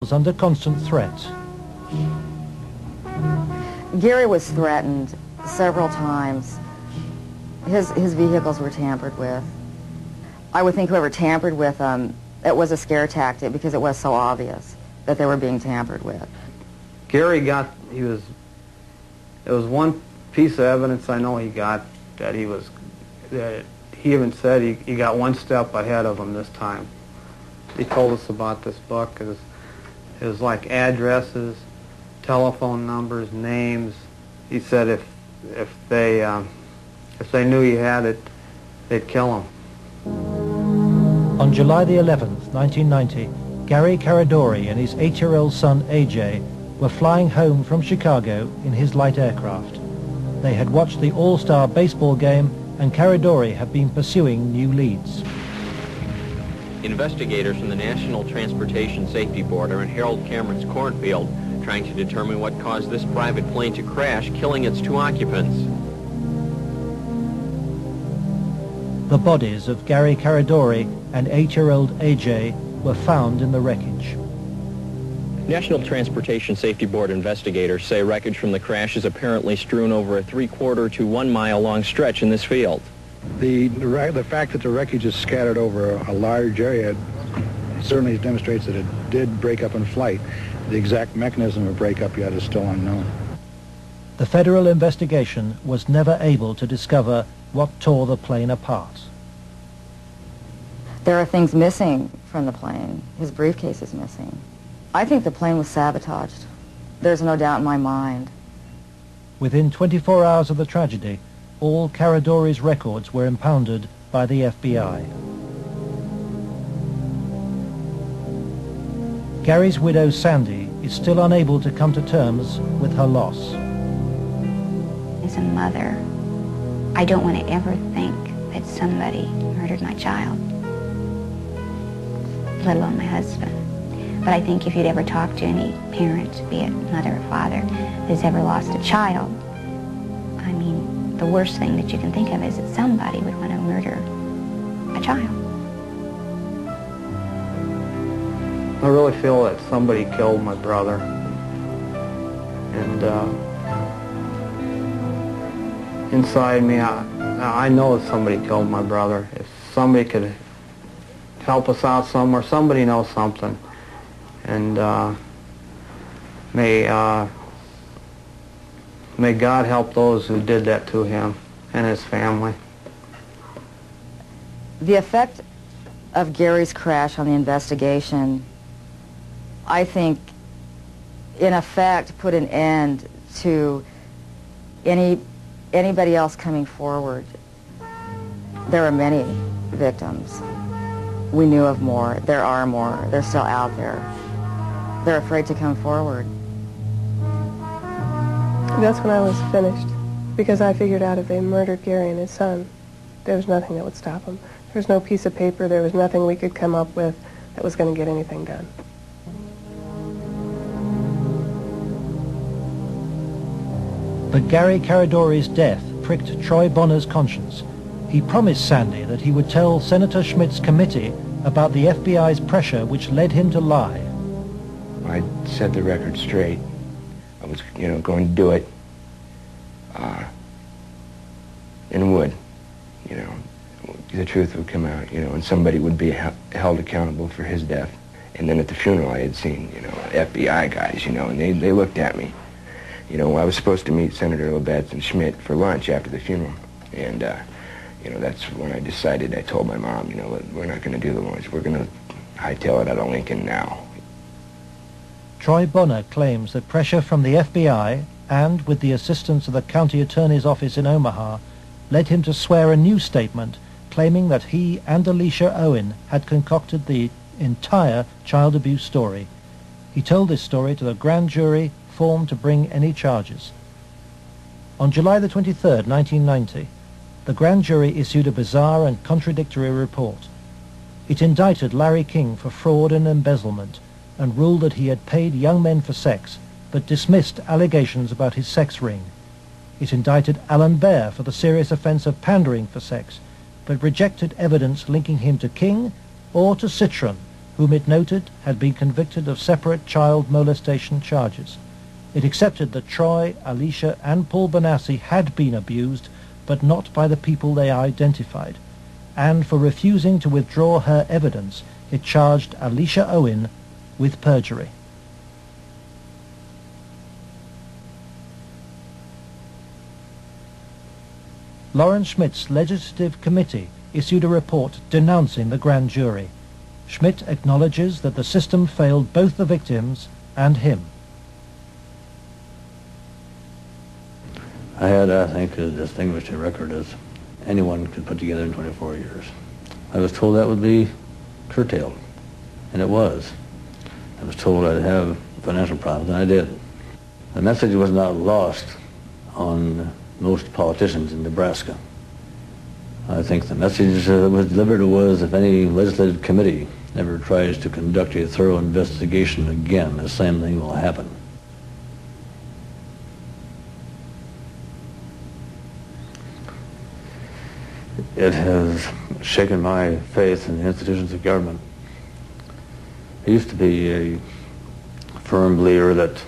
was under constant threat. Gary was threatened several times. His vehicles were tampered with. I would think whoever tampered with them, it was a scare tactic because it was so obvious that they were being tampered with. Gary got, there was one piece of evidence I know he got that he even said he got one step ahead of him this time. He told us about this book. It was like addresses, telephone numbers, names. He said if they knew he had it, they'd kill him. On July the 11th, 1990, Gary Caradori and his 8-year-old son AJ were flying home from Chicago in his light aircraft. They had watched the All-Star baseball game, and Caradori had been pursuing new leads. Investigators from the National Transportation Safety Board are in Harold Cameron's cornfield trying to determine what caused this private plane to crash, killing its 2 occupants. The bodies of Gary Caradori and 8-year-old AJ were found in the wreckage. National Transportation Safety Board investigators say wreckage from the crash is apparently strewn over a 3/4 to 1 mile long stretch in this field. The fact that the wreckage is scattered over a large area certainly demonstrates that it did break up in flight. The exact mechanism of breakup yet is still unknown. The federal investigation was never able to discover what tore the plane apart. There are things missing from the plane. His briefcase is missing. I think the plane was sabotaged. There's no doubt in my mind. Within 24 hours of the tragedy, all Caradori's records were impounded by the FBI. Gary's widow Sandy is still unable to come to terms with her loss. As a mother, I don't want to ever think that somebody murdered my child, let alone my husband. But I think if you'd ever talk to any parent, be it mother or father, who's ever lost a child, I mean, the worst thing that you can think of is that somebody would want to murder a child. I really feel that somebody killed my brother. And inside me, I know that somebody killed my brother. If somebody could help us out somewhere, somebody knows something. And may God help those who did that to him and his family. The effect of Gary's crash on the investigation, I think, in effect, put an end to anybody else coming forward. There are many victims. We knew of more. There are more. They're still out there. They're afraid to come forward. That's when I was finished, because I figured out if they murdered Gary and his son, there was nothing that would stop them. There was no piece of paper. There was nothing we could come up with that was going to get anything done. But Gary Caradori's death pricked Troy Bonner's conscience. He promised Sandy that he would tell Senator Schmidt's committee about the FBI's pressure which led him to lie. I set the record straight. I was, going to do it. And would, the truth would come out, and somebody would be held accountable for his death. And then at the funeral I had seen, FBI guys, and they looked at me. I was supposed to meet Senator Labetz and Schmidt for lunch after the funeral. And, that's when I decided, I told my mom, we're not going to do the lunch. We're going to hightail it out of Lincoln now. Troy Bonner claims that pressure from the FBI and with the assistance of the county attorney's office in Omaha led him to swear a new statement claiming that he and Alicia Owen had concocted the entire child abuse story. He told this story to the grand jury formed to bring any charges. On July the 23rd, 1990, the grand jury issued a bizarre and contradictory report. It indicted Larry King for fraud and embezzlement and ruled that he had paid young men for sex, but dismissed allegations about his sex ring. It indicted Alan Baer for the serious offense of pandering for sex, but rejected evidence linking him to King or to Citron, whom it noted had been convicted of separate child molestation charges. It accepted that Troy, Alicia, and Paul Bonassi had been abused, but not by the people they identified, and for refusing to withdraw her evidence, it charged Alicia Owen with perjury. Lawrence Schmidt's legislative committee issued a report denouncing the grand jury. Schmidt acknowledges that the system failed both the victims and him. I had, I think, as distinguished a record as anyone could put together in 24 years. I was told that would be curtailed, and it was. I was told I'd have financial problems, and I did. The message was not lost on most politicians in Nebraska. I think the message that was delivered was, if any legislative committee ever tries to conduct a thorough investigation again, the same thing will happen. It has shaken my faith in the institutions of government. I used to be a firm believer that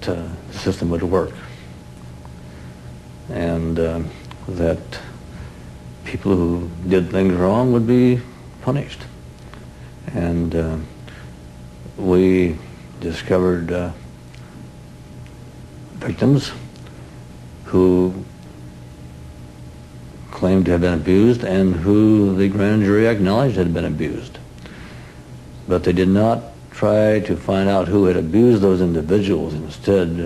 the system would work, and that people who did things wrong would be punished. And we discovered victims who claimed to have been abused and who the grand jury acknowledged had been abused. But they did not try to find out who had abused those individuals. Instead,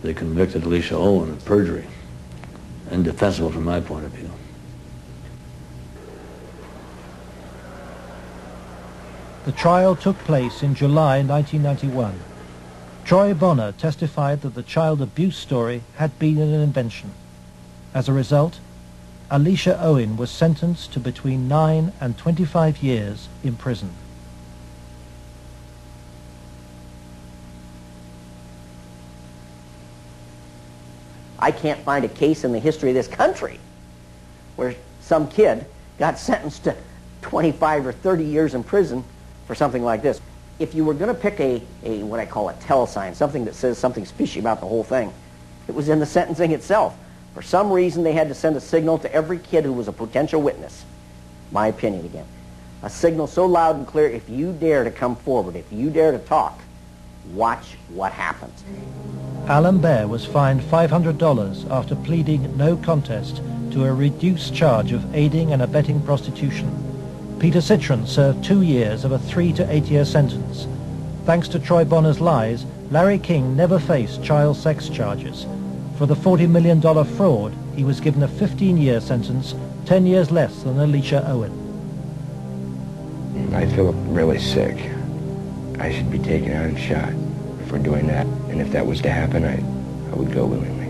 they convicted Alicia Owen of perjury. Indefensible from my point of view. The trial took place in July 1991. Troy Bonner testified that the child abuse story had been an invention. As a result, Alicia Owen was sentenced to between 9 and 25 years in prison. I can't find a case in the history of this country where some kid got sentenced to 25 or 30 years in prison for something like this. If you were going to pick a what I call a tell sign, something that says something's fishy about the whole thing, it was in the sentencing itself. For some reason, they had to send a signal to every kid who was a potential witness. My opinion again. A signal so loud and clear, if you dare to come forward, if you dare to talk, watch what happens. Alan Baer was fined $500 after pleading no contest to a reduced charge of aiding and abetting prostitution. Peter Citron served 2 years of a 3 to 8 year sentence. Thanks to Troy Bonner's lies, Larry King never faced child sex charges. For the $40 million fraud, he was given a 15-year sentence, 10 years less than Alicia Owen. I feel really sick. I should be taken out and shot for doing that. And if that was to happen, I would go willingly.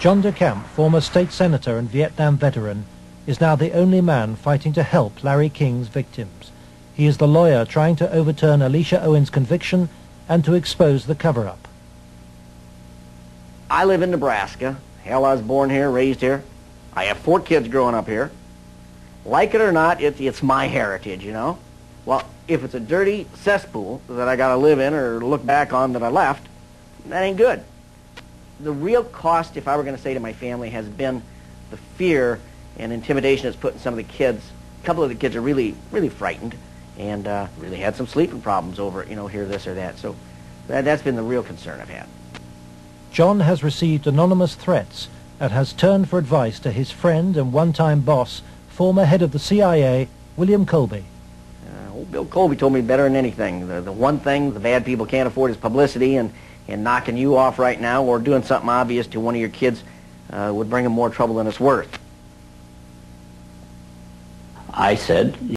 John DeCamp, former state senator and Vietnam veteran, is now the only man fighting to help Larry King's victims. He is the lawyer trying to overturn Alicia Owen's conviction and to expose the cover-up. I live in Nebraska. Hell, I was born here, raised here. I have 4 kids growing up here. Like it or not, it's my heritage, you know? Well, if it's a dirty cesspool that I got to live in or look back on that I left, that ain't good. The real cost, if I were going to say to my family, has been the fear and intimidation it's put in some of the kids. A couple of the kids are really, really frightened and really had some sleeping problems over, you know, here, this or that. So that's been the real concern I've had. John has received anonymous threats and has turned for advice to his friend and one-time boss, former head of the CIA, William Colby. Old Bill Colby told me better than anything. The one thing the bad people can't afford is publicity, and knocking you off right now or doing something obvious to one of your kids would bring them more trouble than it's worth. I said,